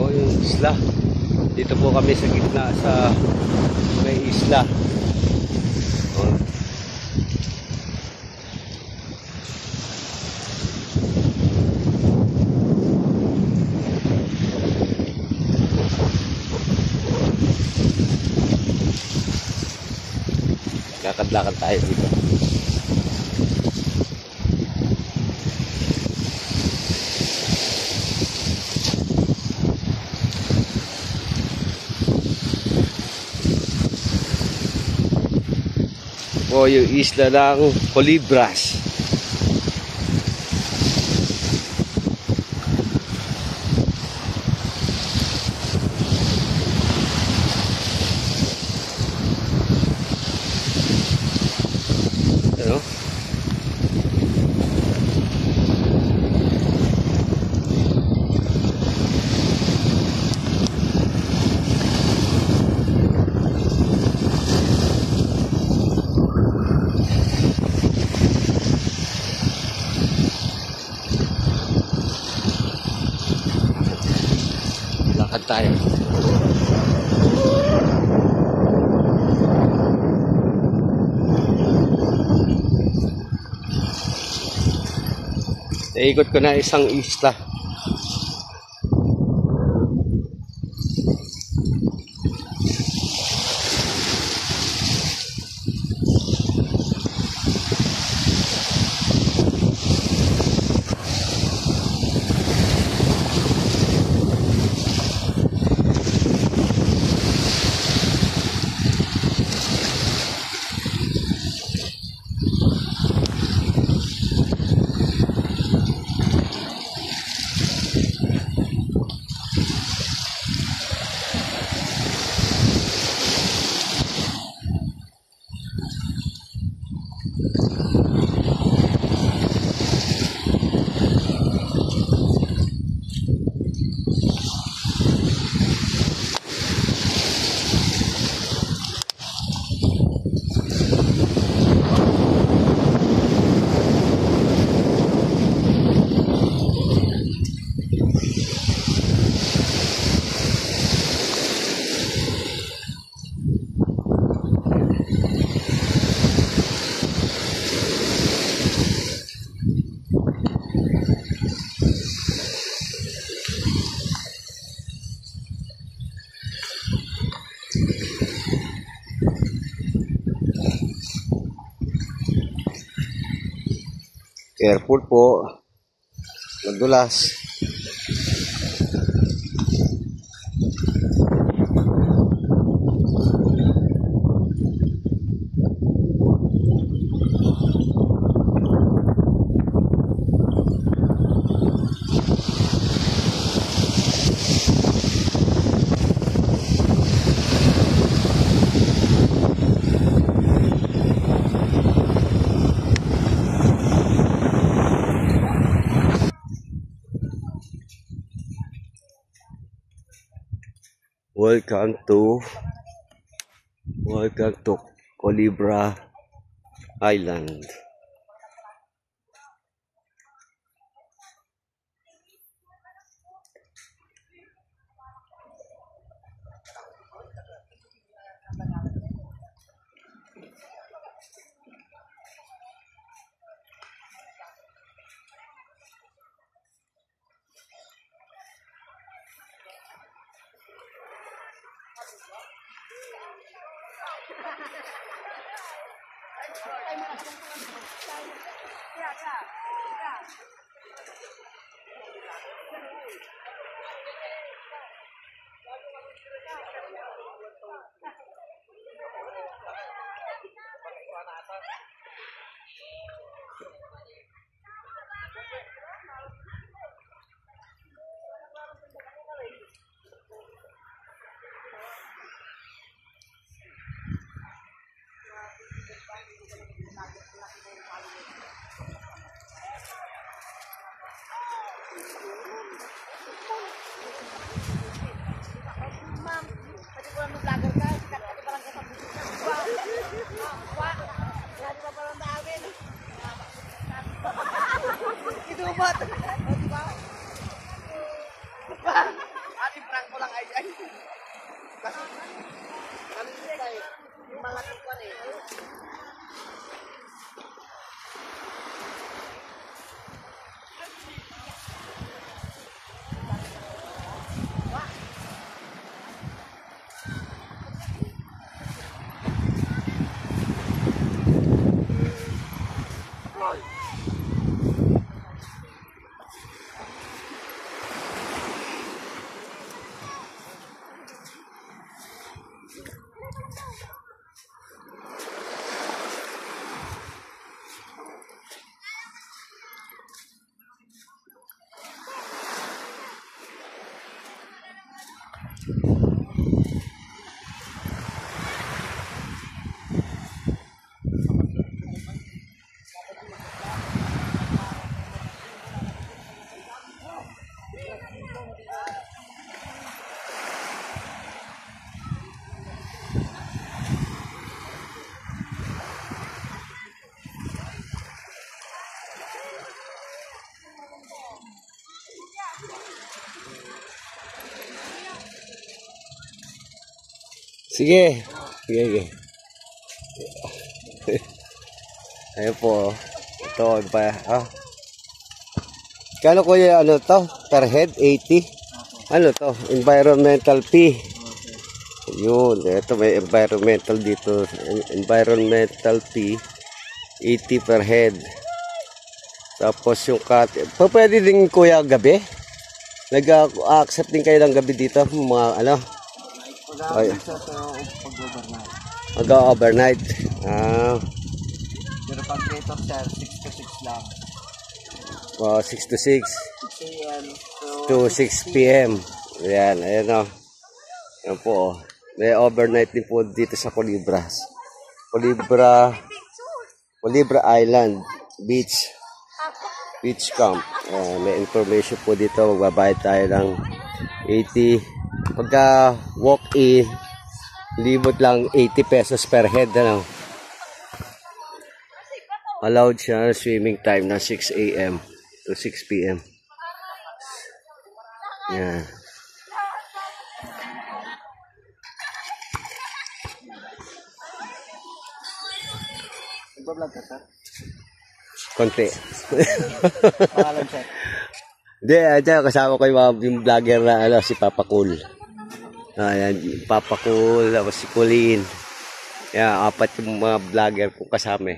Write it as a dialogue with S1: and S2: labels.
S1: po yung isla. Dito po kami sa gitna sa may isla. Lakad-lakad tayo dito. O yung isla ng Colibras. Ano? Lakad tayo. Naikot ko na isang isla. Careful po. Madulas. Welcome to Colibra Island. Sige. Sige. Ayun po. Ito pa. Kano kuya ano to? Per head 80. Ano to? Environmental fee. Yun, ito may environmental dito. Environmental fee 80 per head. Tapos yung cut. Pwede din kuya gabi? Nag-accept din kayo ng gabi dito, mga ano? Mag-overnight.
S2: Pero pag dito sir, 6 to 6 lang.
S1: 6 to 6.
S2: 6 a.m.
S1: to 6 p.m. Ayan, ayan o. Ayan po. May overnight din po dito sa Culebras. Culebra Island Beach Camp. May information po dito. Magbabayad tayo ng 80. Pagka walk-in, libot lang 80 pesos per head. Ano? Allowed siya swimming time na 6 a.m. to 6 p.m. Yan.
S2: Nagbablog ka sir?
S1: Konti.
S2: Pangalan sir?
S1: Hindi, kasama ko yung vlogger na ano, si Papa Cool. Ayan, Papa Cool, tapos si Colleen. Yan, 4 yung mga vlogger kong kasama.